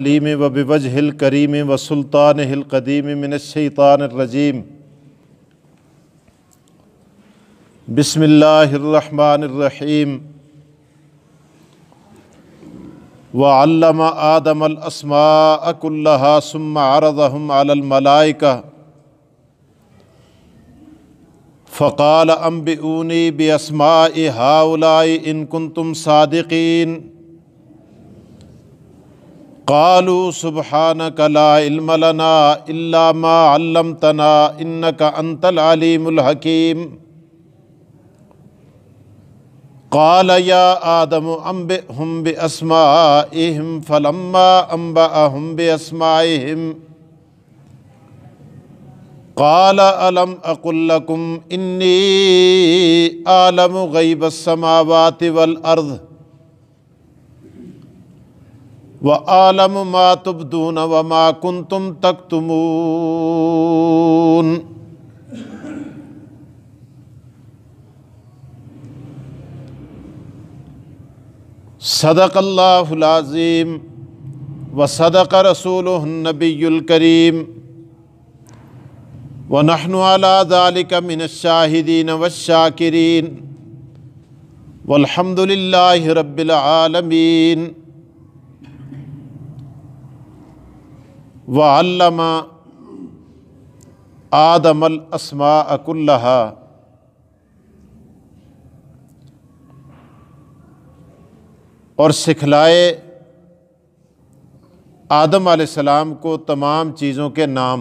العلیم و بوجہ الکریم و سلطانہ القدیم من الشیطان الرجیم بسم اللہ الرحمن الرحیم وعلم آدم الاسماء كلها ثم عرضهم على الملائکہ فقال انبئونی باسماء هؤلاء ان کنتم صادقین قالوا سبحانك لا علم لنا الا ما علمتنا انك انت العليم الحكيم قال يا آدم انبئهم باسمائهم فلما انبأهم باسمائهم قال الم اقل لكم اني اعلم غيب السماوات والارض وَأَعْلَمُ مَا تُبْدُونَ وَمَا كُنْتُمْ تَكْتُمُونَ۔ صدق اللہ العظیم وصدق رسولہ النبی الکریم ونحن علی ذلک من الشاہدین والشاکرین والحمد للہ رب العالمین۔ وعلم آدم الاسماء كلها، اور سکھلائے آدم علیہ السلام کو تمام چیزوں کے نام۔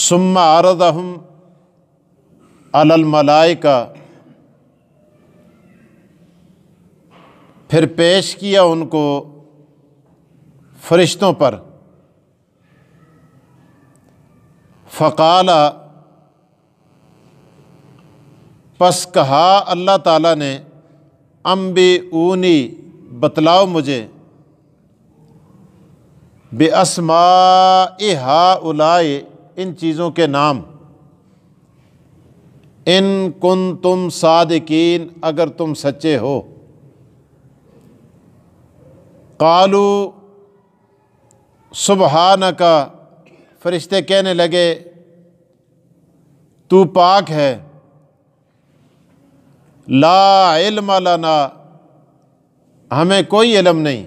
ثم عرضهم علی الملائکہ، پھر پیش کیا ان کو فرشتوں پر۔ فقال، پس کہا اللہ تعالیٰ نے، انبئونی، بتلاؤ مجھے، باسماء ہؤلاء، ان چیزوں کے نام، ان کنتم صادقین، اگر تم سچے ہو۔ قالوا سبحانک، فرشتے کہنے لگے تو پاک ہے، لا علم لنا، ہمیں کوئی علم نہیں،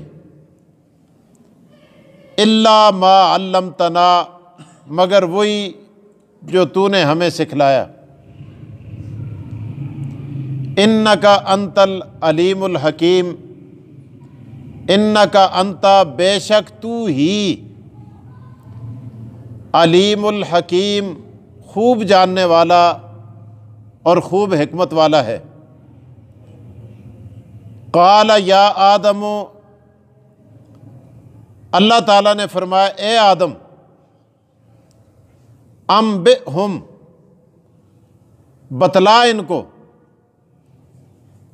الا ما علمتنا، مگر وہی جو تو نے ہمیں سکھلایا۔ انک انت العلیم الحکیم، انکا انتا، بے شک تو ہی، علیم الحکیم، خوب جاننے والا اور خوب حکمت والا ہے۔ قال یا آدم، اللہ تعالیٰ نے فرمایا اے آدم، انبئہم، بتلا ان کو،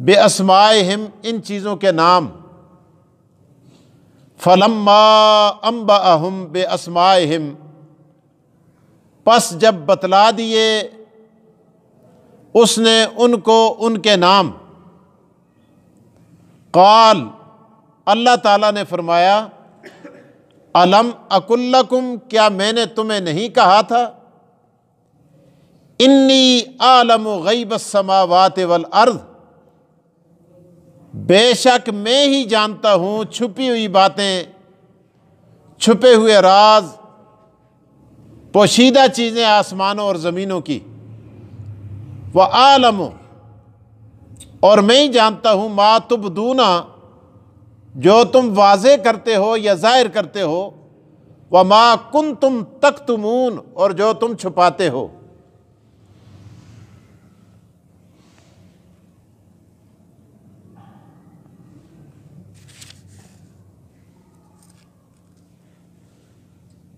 باسمائہم، ان چیزوں کے نام۔ فلما انبأہم باسمائہم، پس جب بتلا دیے اس نے ان کو ان کے نام۔ قال، اللہ تعالیٰ نے فرمایا، الم اقل لکم، کیا میں نے تمہیں نہیں کہا تھا، انی اعلم غیب السماوات والارض، بے شک میں ہی جانتا ہوں چھپی ہوئی باتیں، چھپے ہوئے راز، پوشیدہ چیزیں آسمانوں اور زمینوں کی۔ وَأَعْلَمُ، اور میں ہی جانتا ہوں، ما تبدون، جو تم واضح کرتے ہو یا ظاہر کرتے ہو، وَمَا كُنْتُمْ تَكْتُمُونَ، اور جو تم چھپاتے ہو۔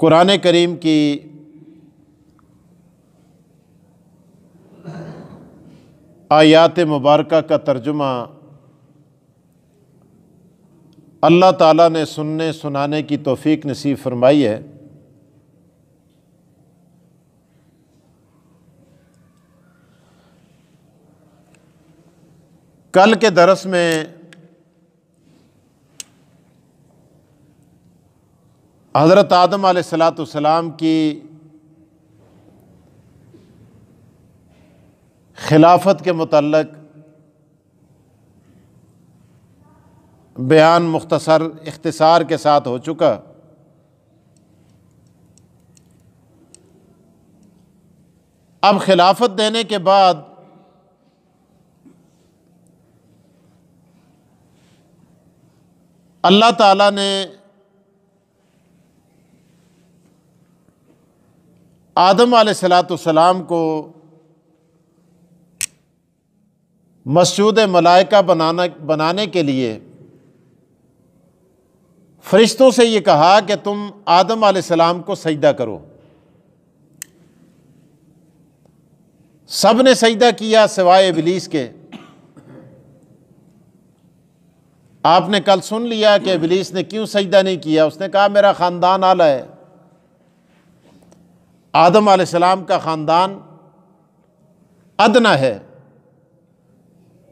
قرآن کریم کی آیات مبارکہ کا ترجمہ اللہ تعالیٰ نے سننے سنانے کی توفیق نصیب فرمائی ہے۔ کل کے درس میں حضرت آدم علیہ الصلاۃ والسلام کی خلافت کے متعلق بیان مختصر اختصار کے ساتھ ہو چکا۔ اب خلافت دینے کے بعد اللہ تعالیٰ نے آدم علیہ الصلاۃ والسلام کو مسجود ملائکہ بنانے کے لیے فرشتوں سے یہ کہا کہ تم آدم علیہ السلام کو سجدہ کرو۔ سب نے سجدہ کیا سوائے ابلیس کے۔ آپ نے کل سن لیا کہ ابلیس نے کیوں سجدہ نہیں کیا۔ اس نے کہا میرا خاندان اعلیٰ ہے، آدم علیہ السلام کا خاندان ادنیٰ ہے،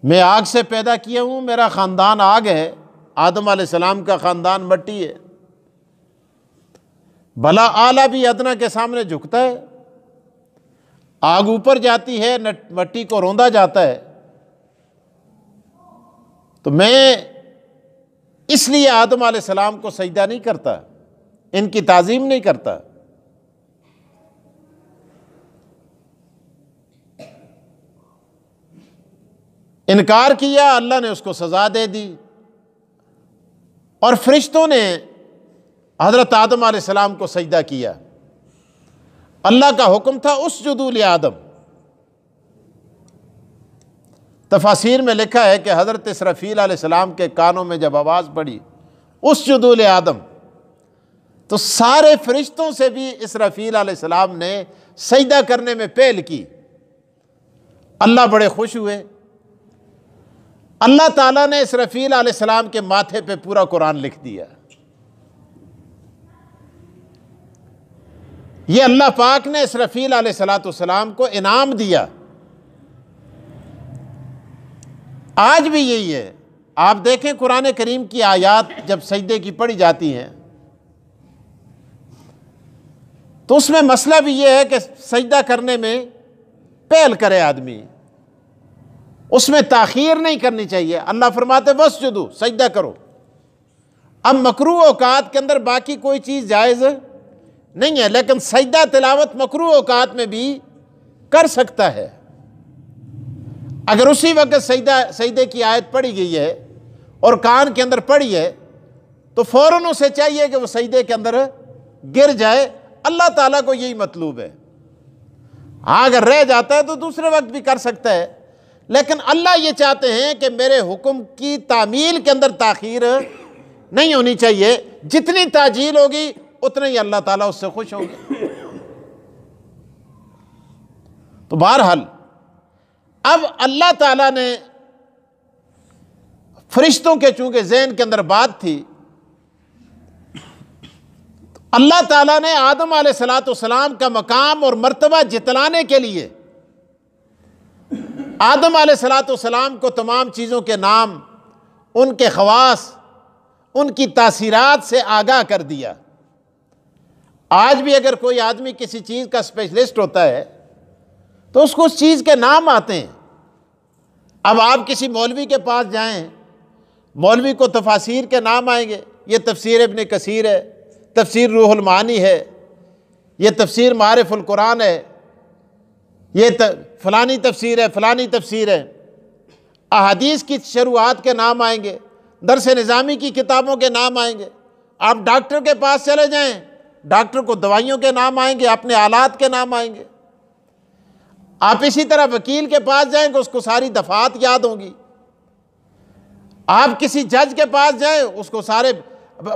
میں آگ سے پیدا کیا ہوں، میرا خاندان آگ ہے، آدم علیہ السلام کا خاندان مٹی ہے، بھلا اعلیٰ بھی ادنیٰ کے سامنے جھکتا ہے؟ آگ اوپر جاتی ہے، مٹی کو روندا جاتا ہے۔ تو میں اس لیے آدم علیہ السلام کو سجدہ نہیں کرتا، ان کی تعظیم نہیں کرتا۔ انکار کیا، اللہ نے اس کو سزا دے دی، اور فرشتوں نے حضرت آدم علیہ السلام کو سجدہ کیا۔ اللہ کا حکم تھا اسجدوا لآدم۔ تفاسیر میں لکھا ہے کہ حضرت اسرافیل علیہ السلام کے کانوں میں جب آواز پڑی اسجدوا لآدم، تو سارے فرشتوں سے بھی اسرافیل علیہ السلام نے سجدہ کرنے میں پہل کی۔ اللہ بڑے خوش ہوئے۔ اللہ تعالیٰ نے اسرافیل علیہ السلام کے ماتھے پہ پورا قرآن لکھ دیا۔ یہ اللہ پاک نے اسرافیل علیہ السلام کو انعام دیا۔ آج بھی یہی ہے۔ آپ دیکھیں قرآن کریم کی آیات جب سجدے کی پڑھی جاتی ہیں تو اس میں مسئلہ بھی یہ ہے کہ سجدہ کرنے میں پہل کرے آدمی، اس میں تاخیر نہیں کرنی چاہیے۔ اللہ فرماتے واسجدوا، سجدہ کرو۔ اب مکروہ اوقات کے اندر باقی کوئی چیز جائز نہیں ہے، لیکن سجدہ تلاوت مکروہ اوقات میں بھی کر سکتا ہے۔ اگر اسی وقت سجدے کی آیت پڑھی گئی ہے اور کان کے اندر پڑھی ہے تو فوراً اسے چاہیے کہ وہ سجدے کے اندر گر جائے۔ اللہ تعالیٰ کو یہی مطلوب ہے۔ ہاں اگر رہ جاتا ہے تو دوسرے وقت بھی کر سکتا ہے، لیکن اللہ یہ چاہتے ہیں کہ میرے حکم کی تعمیل کے اندر تاخیر نہیں ہونی چاہیے۔ جتنی تاجیل ہوگی اتنے ہی اللہ تعالیٰ اس سے خوش ہوں گے۔ تو بہرحال اب اللہ تعالیٰ نے فرشتوں کے چونکہ ذہن کے اندر بات تھی، اللہ تعالیٰ نے آدم علیہ السلام کا مقام اور مرتبہ جتلانے کے لیے آدم علیہ السلام کو تمام چیزوں کے نام، ان کے خواص، ان کی تاثیرات سے آگاہ کر دیا۔ آج بھی اگر کوئی آدمی کسی چیز کا اسپیشلسٹ ہوتا ہے تو اس کو اس چیز کے نام آتے ہیں۔ اب آپ کسی مولوی کے پاس جائیں، مولوی کو تفاسیر کے نام آئیں گے، یہ تفسیر ابن کثیر ہے، تفسیر روح المعانی ہے، یہ تفسیر معارف القرآن ہے، یہ فلانی تفسیر ہے، فلانی تفسیر ہے۔ احادیث کی شروحات کے نام آئیں گے، درس نظامی کی کتابوں کے نام آئیں گے۔ آپ ڈاکٹر کے پاس چلے جائیں، ڈاکٹر کو دوائیوں کے نام آئیں گے، اپنے آلات کے نام آئیں گے۔ آپ اسی طرح وکیل کے پاس جائیں گے، اس کو ساری دفعات یاد ہوں گی۔ آپ کسی جج کے پاس جائیں، اس کو سارے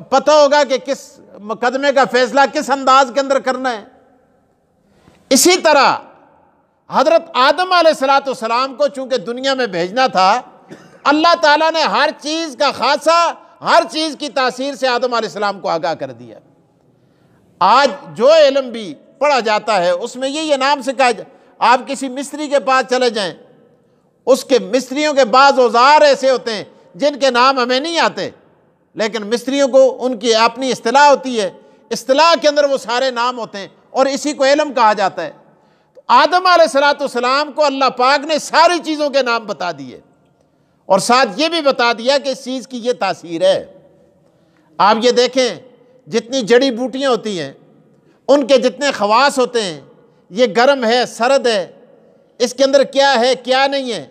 پتہ ہوگا کہ کس مقدمے کا فیصلہ کس انداز کے اندر کرنا ہے۔ اسی طرح حضرت آدم علیہ السلام کو چونکہ دنیا میں بھیجنا تھا، اللہ تعالیٰ نے ہر چیز کا خاصہ، ہر چیز کی تاثیر سے آدم علیہ السلام کو آگاہ کر دیا۔ آج جو علم بھی پڑھا جاتا ہے اس میں یہی نام سے کہا جائے۔ آپ کسی مستری کے پاس چلے جائیں، اس کے مستریوں کے بعض اوزار ایسے ہوتے ہیں جن کے نام ہمیں نہیں آتے، لیکن مستریوں کو ان کی اپنی اصطلاح ہوتی ہے، اصطلاح کے اندر وہ سارے نام ہوتے ہیں، اور اسی کو علم کہا جاتا ہے۔ تو آدم علیہ السلام کو اللہ پاک نے ساری چیزوں کے نام بتا دیے، اور ساتھ یہ بھی بتا دیا کہ اس چیز کی یہ تاثیر ہے۔ آپ یہ دیکھیں، جتنی جڑی بوٹیاں ہوتی ہیں ان کے جتنے خواص ہوتے ہیں، یہ گرم ہے، سرد ہے، اس کے اندر کیا ہے کیا نہیں ہے،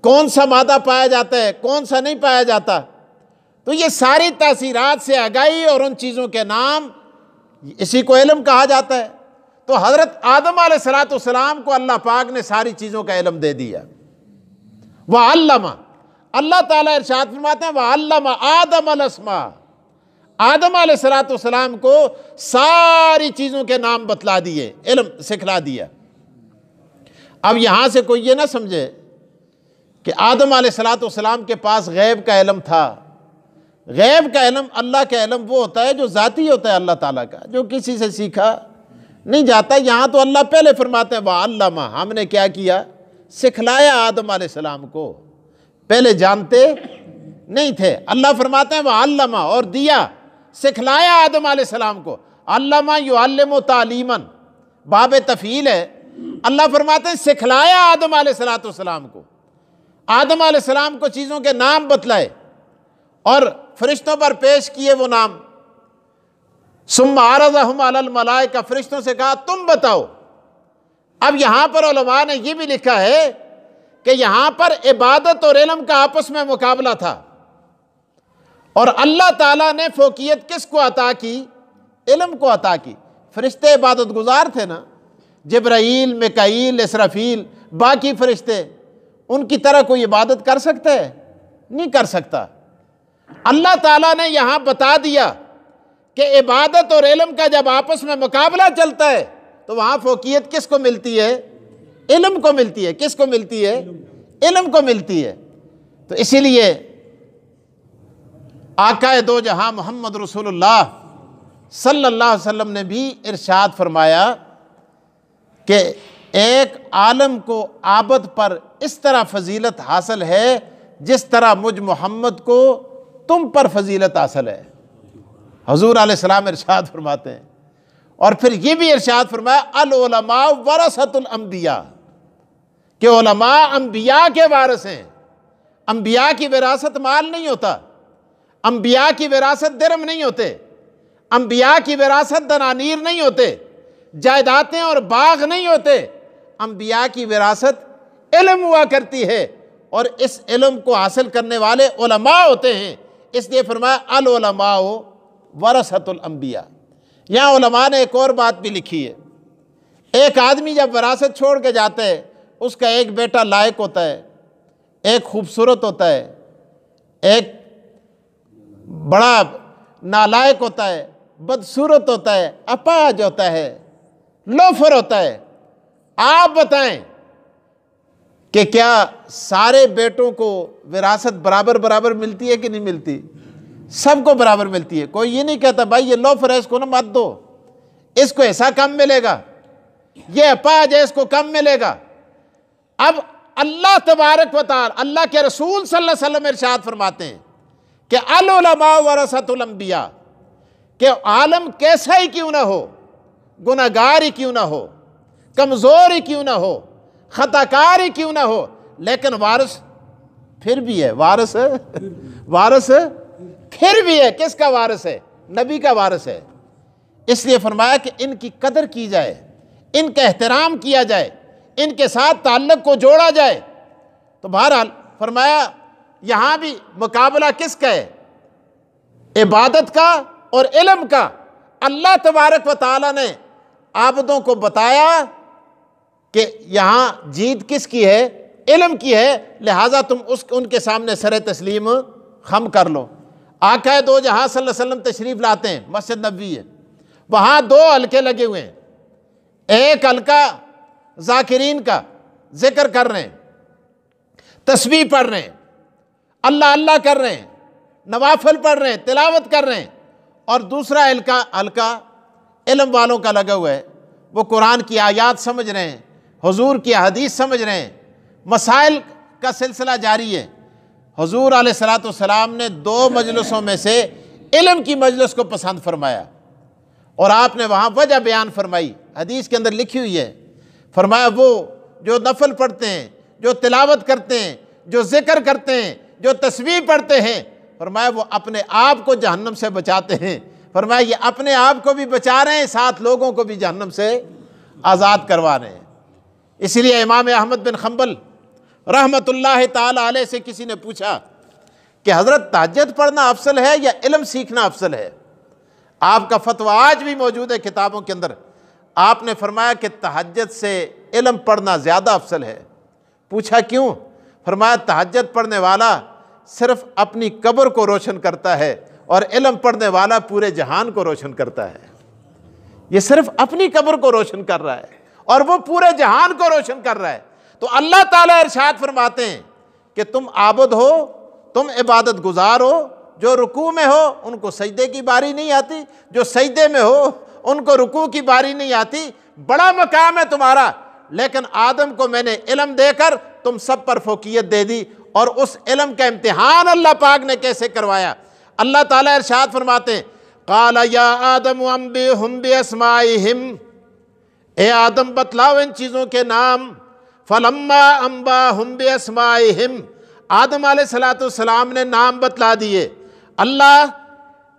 کون سا مادہ پایا جاتا ہے کون سا نہیں پایا جاتا، تو یہ ساری تاثیرات سے آگاہی اور ان چیزوں کے نام، اسی کو علم کہا جاتا ہے۔ تو حضرت آدم علیہ السلام کو اللہ پاک نے ساری چیزوں کا علم دے دیا۔ وَعَلَّمَ، اللہ تعالیٰ ارشاد فرماتے ہیں وَعَلَّمَ آدَمَ الْأَسْمَاءَ، آدم علیہ السلام کو ساری چیزوں کے نام بتلا دیے، علم سکھلا دیا۔ اب یہاں سے کوئی یہ نہ سمجھے کہ آدم علیہ السلام کے پاس غیب کا علم تھا۔ غیب کا علم، اللہ کا علم وہ ہوتا ہے جو ذاتی ہوتا ہے اللہ تعالیٰ کا، جو کسی سے سیکھا نہیں جاتا۔ یہاں تو اللہ پہلے فرماتے ہیں وَعَلَّمَ، ہم نے کیا کیا، سکھلایا آدم علیہ السلام کو، پہلے جانتے نہیں تھے۔ اللہ فرماتے ہیں وَعَلَّمَ، اور دیا، سکھلایا آدم علیہ السلام کو۔ علّمَ یعلم تعلیماً، باب تفعیل ہے۔ اللہ فرماتے ہیں سکھلایا آدم علیہ السلام کو، آدم علیہ السلام کو چیزوں کے نام بتلائے اور فرشتوں پر پیش کیے وہ نام۔ ثم عرضهم علی الملائکہ، فرشتوں سے کہا تم بتاؤ۔ اب یہاں پر علماء نے یہ بھی لکھا ہے کہ یہاں پر عبادت اور علم کا آپس میں مقابلہ تھا، اور اللہ تعالیٰ نے فوقیت کس کو عطا کی، علم کو عطا کی۔ فرشتے عبادت گزار تھے نا، جبرائیل، میکائیل، اسرافیل، باقی فرشتے، ان کی طرح کوئی عبادت کر سکتا ہے؟ نہیں کر سکتا۔ اللہ تعالیٰ نے یہاں بتا دیا کہ عبادت اور علم کا جب آپس میں مقابلہ چلتا ہے تو وہاں فوقیت کس کو ملتی ہے؟ علم کو ملتی ہے۔ کس کو ملتی ہے؟ علم کو ملتی ہے۔ تو اسی لیے آقا دو جہاں محمد رسول اللہ صلی اللہ علیہ وسلم نے بھی ارشاد فرمایا کہ ایک عالم کو عابد پر اس طرح فضیلت حاصل ہے جس طرح مجھ محمد کو تم پر فضیلت حاصل ہے۔ حضور علیہ السلام ارشاد فرماتے ہیں، اور پھر یہ بھی ارشاد فرمایا العلماء ورثۃ الانبیاء، کہ علماء انبیاء کے وارث ہیں۔ انبیاء کی وراثت مال نہیں ہوتا، انبیاء کی وراثت درم نہیں ہوتے، انبیاء کی وراثت دنانیر نہیں ہوتے، جائیدادیں اور باغ نہیں ہوتے۔ انبیاء کی وراثت علم ہوا کرتی ہے، اور اس علم کو حاصل کرنے والے علماء ہوتے ہیں۔ اس لیے فرمایا العلماء ورثۃ الانبیاء۔ یہاں علماء نے ایک اور بات بھی لکھی ہے، ایک آدمی جب وراثت چھوڑ کے جاتا ہے، اس کا ایک بیٹا لائق ہوتا ہے، ایک خوبصورت ہوتا ہے، ایک بڑا نالائق ہوتا ہے، بدصورت ہوتا ہے، اپاہج ہوتا ہے، لوفر ہوتا ہے۔ آپ بتائیں کہ کیا سارے بیٹوں کو وراثت برابر برابر ملتی ہے کہ نہیں ملتی؟ سب کو برابر ملتی ہے۔ کوئی یہ نہیں کہتا بھائی یہ لوفر ہے اس کو نہ مت دو، اس کو ایسا کم ملے گا، یہ اپاہج ہے اس کو کم ملے گا۔ اب اللہ تبارک و تعالی، اللہ کے رسول صلی اللہ علیہ وسلم ارشاد فرماتے ہیں کہ العلماء ورثۃ الانبیاء، کہ عالم کیسا ہی کیوں نہ ہو، گناہگار ہی کیوں نہ ہو، کمزور ہی کیوں نہ ہو، خطا کار ہی کیوں نہ ہو، لیکن وارث پھر بھی ہے۔ وارث پھر بھی ہے۔ کس کا وارث ہے؟ نبی کا وارث ہے۔ اس لیے فرمایا کہ ان کی قدر کی جائے، ان کا احترام کیا جائے، ان کے ساتھ تعلق کو جوڑا جائے۔ تو بہرحال فرمایا یہاں بھی مقابلہ کس کا ہے؟ عبادت کا اور علم کا۔ اللہ تبارک و تعالی نے عابدوں کو بتایا کہ یہاں جیت کس کی ہے؟ علم کی ہے، لہٰذا تم ان کے سامنے سر تسلیم خم کر لو۔ آقا دو جہاں صلی اللہ علیہ وسلم تشریف لاتے ہیں، مسجد نبوی ہے، وہاں دو حلقے لگے ہوئے ہیں۔ ایک حلقہ ذاکرین کا ذکر کر رہے ہیں، تسبیح پڑھ رہے ہیں، اللہ اللہ کر رہے ہیں، نوافل پڑھ رہے ہیں، تلاوت کر رہے ہیں، اور دوسرا حلقہ علم والوں کا لگا ہوا ہے، وہ قرآن کی آیات سمجھ رہے ہیں، حضور کی حدیث سمجھ رہے ہیں، مسائل کا سلسلہ جاری ہے۔ حضور علیہ الصلوۃ والسلام نے 2 مجلسوں میں سے علم کی مجلس کو پسند فرمایا، اور آپ نے وہاں وجہ بیان فرمائی، حدیث کے اندر لکھی ہوئی ہے۔ فرمایا وہ جو نفل پڑھتے ہیں، جو تلاوت کرتے ہیں، جو ذکر کرتے ہیں، جو تسبیح پڑھتے ہیں، فرمایا وہ اپنے آپ کو جہنم سے بچاتے ہیں۔ فرمایا یہ اپنے آپ کو بھی بچا رہے ہیں، ساتھ لوگوں کو بھی جہنم سے آزاد کروا رہے ہیں۔ اسی لیے امام احمد بن حنبل رحمۃ اللہ تعالی علیہ سے کسی نے پوچھا کہ حضرت تہجد پڑھنا افضل ہے یا علم سیکھنا افضل ہے؟ آپ کا فتویٰ آج بھی موجود ہے کتابوں کے اندر۔ آپ نے فرمایا کہ تہجد سے علم پڑھنا زیادہ افضل ہے۔ پوچھا کیوں؟ فرمایا تہجد پڑھنے والا صرف اپنی قبر کو روشن کرتا ہے، اور علم پڑھنے والا پورے جہان کو روشن کرتا ہے۔ یہ صرف اپنی قبر کو روشن کر رہا ہے، اور وہ پورے جہان کو روشن کر رہا ہے۔ تو اللہ تعالیٰ ارشاد فرماتے ہیں کہ تم عابد ہو، تم عبادت گزار ہو، جو رکوع میں ہو ان کو سجدے کی باری نہیں آتی، جو سجدے میں ہو ان کو رکوع کی باری نہیں آتی۔ بڑا مقام ہے تمہارا، لیکن آدم کو میں نے علم دے کر تم سب پر فوقیت دے دی، اور اس علم کا امتحان اللہ پاک نے کیسے کروایا؟ اللہ تعالیٰ ارشاد فرماتے ہیں قال یا آدم انبئہم باسمائہم، اے آدم بتلاؤ ان چیزوں کے نام۔ فلما انباہم باسمائہم، آدم علیہ السلام نے نام بتلا دیے۔ اللہ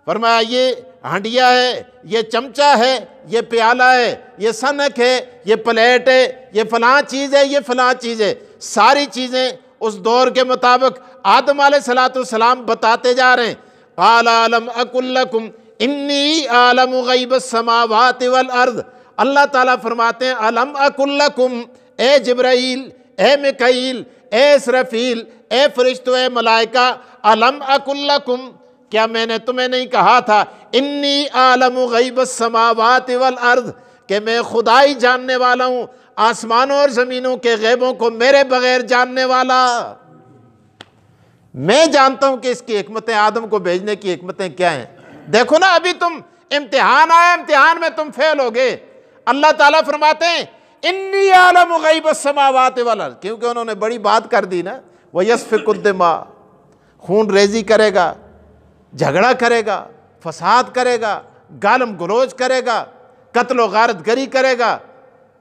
فرمایا یہ ہنڈیا ہے، یہ چمچہ ہے، یہ پیالہ ہے، یہ سنک ہے، یہ پلیٹ ہے، یہ فلاں چیز ہے، یہ فلاں چیز ہے۔ ساری چیزیں اس دور کے مطابق آدم علیہ السلام بتاتے جا رہے ہیں۔ قال الم اقل لکم انی اعلم غیب السماوات والارض، اللہ تعالیٰ فرماتے ہیں الم اقل لکم، اے جبرائیل، اے میکائیل، اے اسرافیل، اے فرشتوں، اے ملائکہ، الم اقل لکم، کیا میں نے تمہیں نہیں کہا تھا انی اعلم غیب السماوات والارض، کہ میں خدائی جاننے والا ہوں، آسمانوں اور زمینوں کے غیبوں کو میرے بغیر جاننے والا۔ میں جانتا ہوں کہ اس کی حکمتیں، آدم کو بھیجنے کی حکمتیں کیا ہیں۔ دیکھو نا ابھی تم امتحان آیا، امتحان میں تم فیل ہو گئے۔ اللہ تعالیٰ فرماتے ہیں انی اعلم غیب السماوات والارض، کیونکہ انہوں نے بڑی بات کر دی نا، وَيَسْفِكُ الدِّمَاء، خون ریزی کرے گا، جھگڑا کرے گا، فساد کرے گا، گالم گلوچ کرے گا، قتل و غارت گری کرے گا۔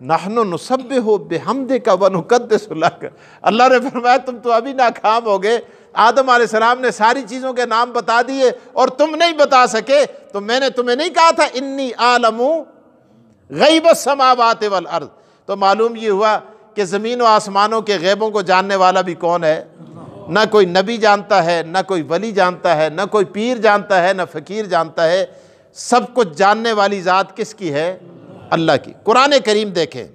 نحن نسبح بحمدک ونقدس لک، اللہ نے فرمایا تم تو ابھی ناکام ہو گئے۔ آدم علیہ السلام نے ساری چیزوں کے نام بتا دیے اور تم نہیں بتا سکے، تو میں نے تمہیں نہیں کہا تھا انی اعلم غیب السماوات والارض؟ تو معلوم یہ ہوا کہ زمین و آسمانوں کے غیبوں کو جاننے والا بھی کون ہے؟ نہ کوئی نبی جانتا ہے، نہ کوئی ولی جانتا ہے، نہ کوئی پیر جانتا ہے، نہ فقیر جانتا ہے۔ سب کچھ جاننے والی ذات کس کی ہے؟ اللہ کی۔ قرآن کریم دیکھیں،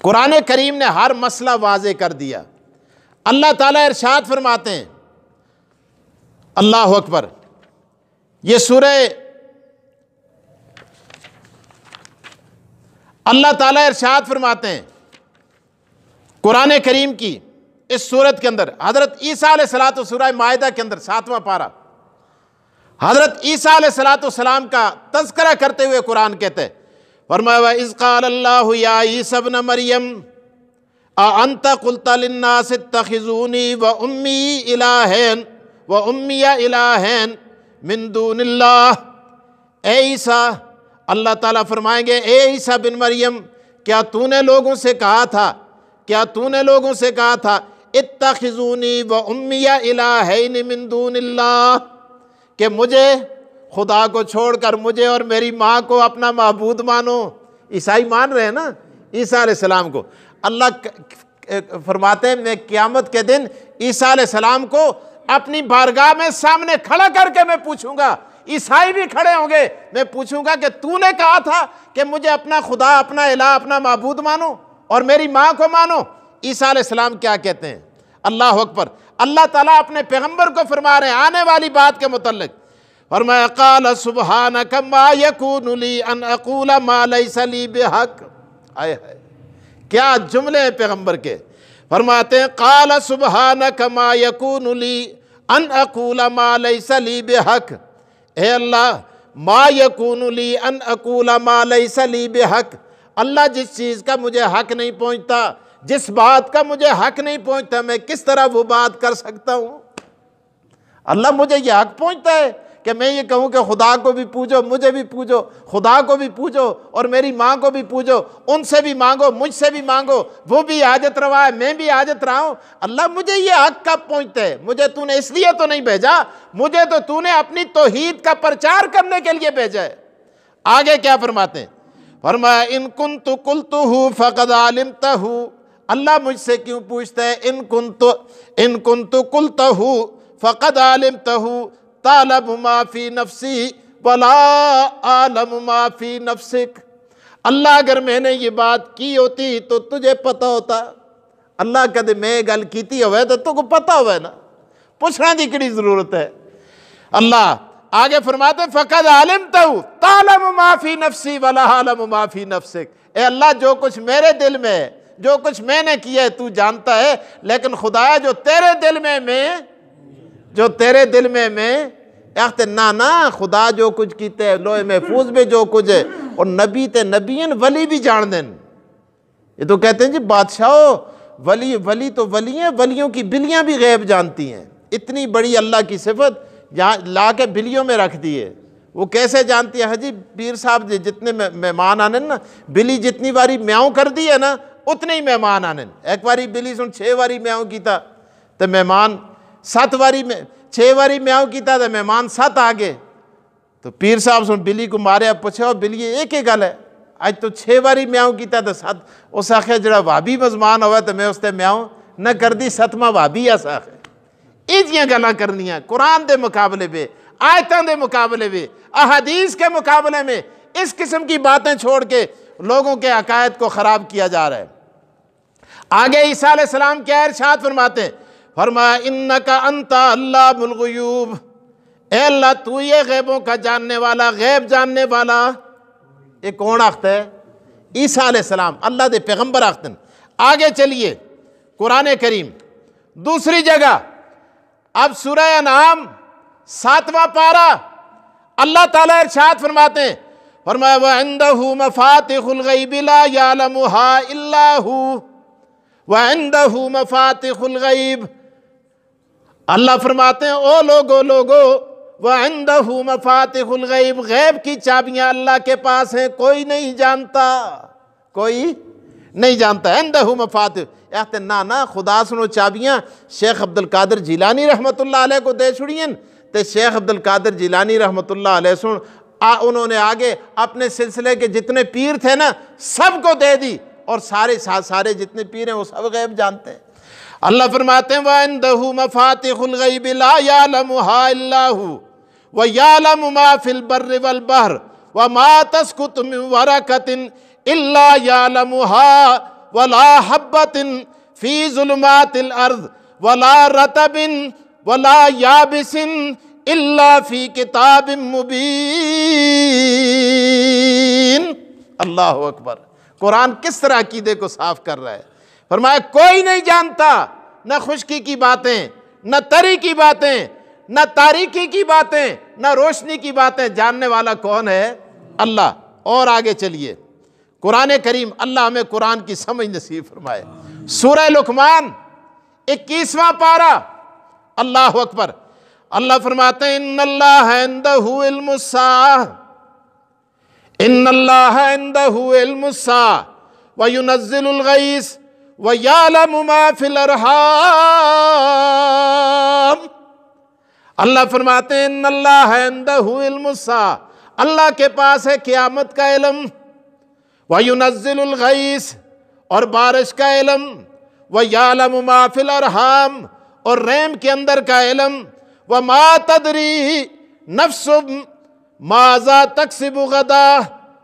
قرآن کریم نے ہر مسئلہ واضح کر دیا۔ اللہ تعالیٰ ارشاد فرماتے ہیں، اللہ اکبر، یہ سورہ، اللہ تعالیٰ ارشاد فرماتے ہیں قرآن کریم کی اس سورت کے اندر، حضرت عیسیٰ علیہ الصلوۃ، سورہ مائدہ کے اندر 7واں پارہ، حضرت عیسیٰ علیہ السلام کا تذکرہ کرتے ہوئے قرآن کہتے ہیں، فرمایا وَإِذْ قَالَ اللَّهُ يَا عِيسَى ابْنَ مَرْيَمَ أَأَنْتَ قُلْتَ لِلنَّاسِ اتَّخِذُونِي وَأُمِّيَ إِلَٰهَيْنِ مِن دُونِ اللَّهِ، اے عیسیٰ، اللہ تعالیٰ فرمائیں گے اے عیسیٰ بن مریم، کیا تو نے لوگوں سے کہا تھا، کیا تو نے لوگوں سے کہا تھا اتخذونی و امی الہین من دون اللہ، کہ مجھے، خدا کو چھوڑ کر مجھے اور میری ماں کو اپنا معبود مانو۔ عیسائی مان رہے ہیں نا عیسیٰ علیہ السلام کو۔ اللہ فرماتے ہیں میں قیامت کے دن عیسیٰ علیہ السلام کو اپنی بارگاہ میں سامنے کھڑا کر کے میں پوچھوں گا، عیسائی بھی کھڑے ہوں گے، میں پوچھوں گا کہ تو نے کہا تھا کہ مجھے اپنا خدا، اپنا الہ، اپنا معبود مانو اور میری ماں کو مانو۔ عیسیٰ علیہ السلام کیا کہتے ہیں؟ اللہ اکبر، اللہ تعالیٰ اپنے پیغمبر کو فرما رہے ہیں آنے والی بات کے متعلق، فرمایا قال سبحانک ما یکون لی ان اقول ما لیس لی بحق، آئے ہائے کیا جملے ہیں پیغمبر کے۔ فرماتے ہیں قال سبحانک ما یکون لی ان اقول ما لیس لی بحق، اے اللہ ما یکون لی ان اقول ما لیس لی بحق، اللہ جس چیز کا مجھے حق نہیں پہنچتا، جس بات کا مجھے حق نہیں پہنچتا میں کس طرح وہ بات کر سکتا ہوں؟ اللہ مجھے یہ حق پہنچتا ہے کہ میں یہ کہوں کہ خدا کو بھی پوجو، مجھے بھی پوجو، خدا کو بھی پوجو اور میری ماں کو بھی پوجو، ان سے بھی مانگو، مجھ سے بھی مانگو، وہ بھی حاجت روا ہے، میں بھی حاجت رہا ہوں۔ اللہ مجھے یہ حق کب پہنچتا ہے؟ مجھے تو نے اس لیے تو نہیں بھیجا، مجھے تو نے اپنی توحید کا پرچار کرنے کے لیے بھیجا ہے۔ آگے کیا فرماتے ہیں؟ فرمایا ان کنت قلتہ فقد علمتہ، اللہ مجھ سے کیوں پوچھتا ہے؟ ان کنت قلتہ فقد علمتہ تعلم ما فی نفسی ولا اعلم ما فی نفسک۔ اللہ اگر میں نے یہ بات کی ہوتی تو تجھے پتہ ہوتا۔ اللہ کدے میں گل کیتی ہوئے تو تو کو پتہ ہوئے نا، پوچھنا دی کڑی ضرورت ہے۔ اللہ آگے فرماتے ہیں فقد علمتہ تعلم ما فی نفسی ولا اعلم ما فی نفسک۔ اے اللہ جو کچھ میرے دل میں ہے، جو کچھ میں نے کیا ہے تو جانتا ہے، لیکن خدایا جو تیرے دل میں نا خدا جو کچھ کیتے ہیں لوہے محفوظ میں جو کچھ ہے، اور نبی تے نبیین ولی بھی جان دیں۔ یہ تو کہتے ہیں جی بادشاہو ولی تو ولی ہیں، ولیوں کی بلیاں بھی غیب جانتی ہیں۔ اتنی بڑی اللہ کی صفت لا کے بلیوں میں رکھ دی ہے، وہ کیسے جانتی ہے؟ حجی پیر صاحب جتنے مہمان آنے نا، بلی جتنی باری میاؤں کر دی ہے نا اتنے ہی مہمان آنے۔ ایک باری بلی سن 6 باری میاؤں کیتا تو مہمان 7 باری 6 باری میاؤں کیتا تو مہمان 7 آگے۔ تو پیر صاحب سن بلی کو مارے، پوچھو بلی ایک ہی گل ہے، آج تو 6 باری میاؤں کیتا تو 7۔ اس آخر جڑا وابی مزمان ہوا تو میں اس تے میاؤں نہ کر دی، 7واں وابی ہے آخر۔ ایجیاں گلاں کرنیاں قرآن دے مقابلے میں، آیتاں دے مقابلے میں، احادیث کے مقابلے میں اس قسم کی باتیں چھوڑ کے لوگوں کے عقائد کو خراب کیا جا رہا ہے۔ آگے عیسیٰ علیہ السلام کیا ارشاد فرماتے ہیں؟ فرمایا انکا انت علام الغیوب، اے اللہ تو یہ غیبوں کا جاننے والا، غیب جاننے والا۔ یہ کون آخت ہے؟ عیسیٰ علیہ السلام، اللہ دے پیغمبر آختن۔ آگے چلیے قرآن کریم دوسری جگہ، اب سورہ انعام 7واں پارہ، اللہ تعالیٰ ارشاد فرماتے ہیں، فرمایا وَعِندَهُ مَفَاتِحُ الْغَيْبِ لَا يَعْلَمُهَا إِلَّا هُوَ وَعِندَهُ مَفَاتِحُ الْغَيْبِ۔ اللہ فرماتے ہیں او لوگو وَعِندَهُ مَفَاتِحُ الْغَيْبِ، غیب کی چابیاں اللہ کے پاس ہیں، کوئی نہیں جانتا، کوئی نہیں جانتا۔ عِندَهُ مَفَاتِحُ، احتے نا خدا سنو چابیاں شیخ عبدالقادر جیلانی رحمت اللہ علیہ کو دے چھڑیں تے شیخ عبدالقادر جیلانی رحمت اللہ علیہ سن انہوں نے آگے اپنے سلسلے کے جتنے پیر تھے نا سب کو دے دی، اور سارے جتنے پیر ہیں وہ سب غیب جانتے ہیں۔ اللہ فرماتے ہیں وَعِندَهُ مَفَاتِحُ الْغَيْبِ لَا يَعْلَمُهَا إِلَّا هُوَ وَيَعْلَمُ مَا فِي الْبَرِّ وَالْبَحْرِ وَمَا تَسْقُطُ مِنْ وَرَقَةٍ إِلَّا يَعْلَمُهَا وَلَا حَبَّةٍ فِي ظُلُمَاتِ الْأَرْضِ وَلَا رَطَبٍ وَلَا يَابِسٍ إِلَّا فِي كِتَابٍ مُبِينٍ۔ اللہ اکبر۔ قرآن کس طرح عقیدے کو صاف کر رہا ہے۔ فرمایا کوئی نہیں جانتا، نہ خشکی کی باتیں، نہ تری کی باتیں، نہ تاریکی کی باتیں، نہ روشنی کی باتیں، جاننے والا کون ہے؟ اللہ۔ اور آگے چلیے قرآن کریم، اللہ ہمیں قرآن کی سمجھ نصیب فرمائے۔ سورہ لقمان 21واں پارہ، اللہ اکبر، اللہ فرماتے ہیں ان اللہ عندہ علم الساعہ، ان اللہ عندہ علم الساعہ وینزل الغیث وَيَعْلَمُ مَا فِي الْأَرْحَامِ۔ اللہ فرماتے ہیں ان اللہ عندہ علم الساعہ، اللہ کے پاس ہے قیامت کا علم، وَيُنَزِّلُ الْغَيْثِ اور بارش کا علم، وَيَعْلَمُ مَا فِي الْأَرْحَامِ اور رحم کے اندر کا علم، وَمَا تَدْرِي نَفْسٌ مَاذَا تَكْسِبُ غَدًا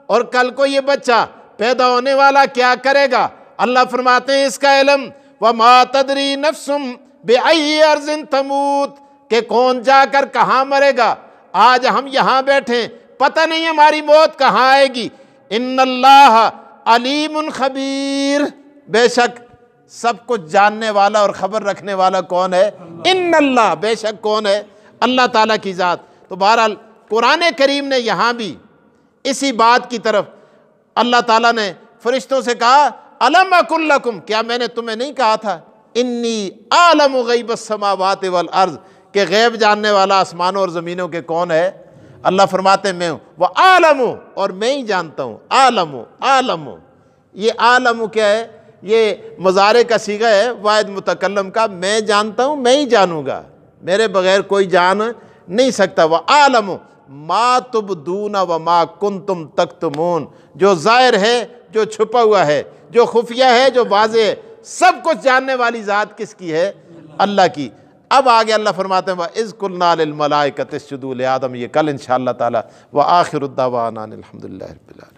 اور کل کو یہ بچہ پیدا ہونے والا کیا کرے گا، اللہ فرماتے ہیں اس کا علم، وَمَا تَدْرِي نَفْسٌ بِأَيِّ أَرْضٍ تَمُوتُ کہ کون جا کر کہاں مرے گا۔ آج ہم یہاں بیٹھیں، پتہ نہیں ہماری موت کہاں آئے گی۔ ان اللہ علیم خبیر، بے شک سب کچھ جاننے والا اور خبر رکھنے والا کون ہے؟ ان اللہ، بے شک کون ہے؟ اللہ تعالیٰ کی ذات۔ تو بہرحال قرآن کریم نے یہاں بھی اسی بات کی طرف اللہ تعالیٰ نے فرشتوں سے کہا الم اقل لکم، کیا میں نے تمہیں نہیں کہا تھا انی اعلم غیب السماوات والارض، کہ غیب جاننے والا آسمانوں اور زمینوں کے کون ہے؟ اللہ فرماتے ہیں میں ہوں، وَأَعْلَمُ، اور میں ہی جانتا ہوں، عالم، یہ عالم کیا ہے؟ یہ مضارع کا صیغہ ہے واحد متکلم کا، میں جانتا ہوں، میں ہی جانوں گا، میرے بغیر کوئی جان نہیں سکتا۔ وَأَعْلَمُ مَا تُبْدُونَ وَمَا كُنْتُمْ تَكْتُمُونَ، جو ظاہر ہے، جو چھپا ہوا ہے، جو خفیہ ہے، جو واضح ہے، سب کچھ جاننے والی ذات کس کی ہے؟ اللہ کی۔ اب آگے اللہ فرماتے ہیں وَإِذْ قُلْنَا لِلْمَلَائِكَةِ اسْجُدُوا لِآدَمَ، یہ کل انشاءاللہ تعالی۔ وَآخِرُ الدَّعْوَانَا الْحَمْدُلِلَّهِ رَبِّ الْعَالَمِينَ۔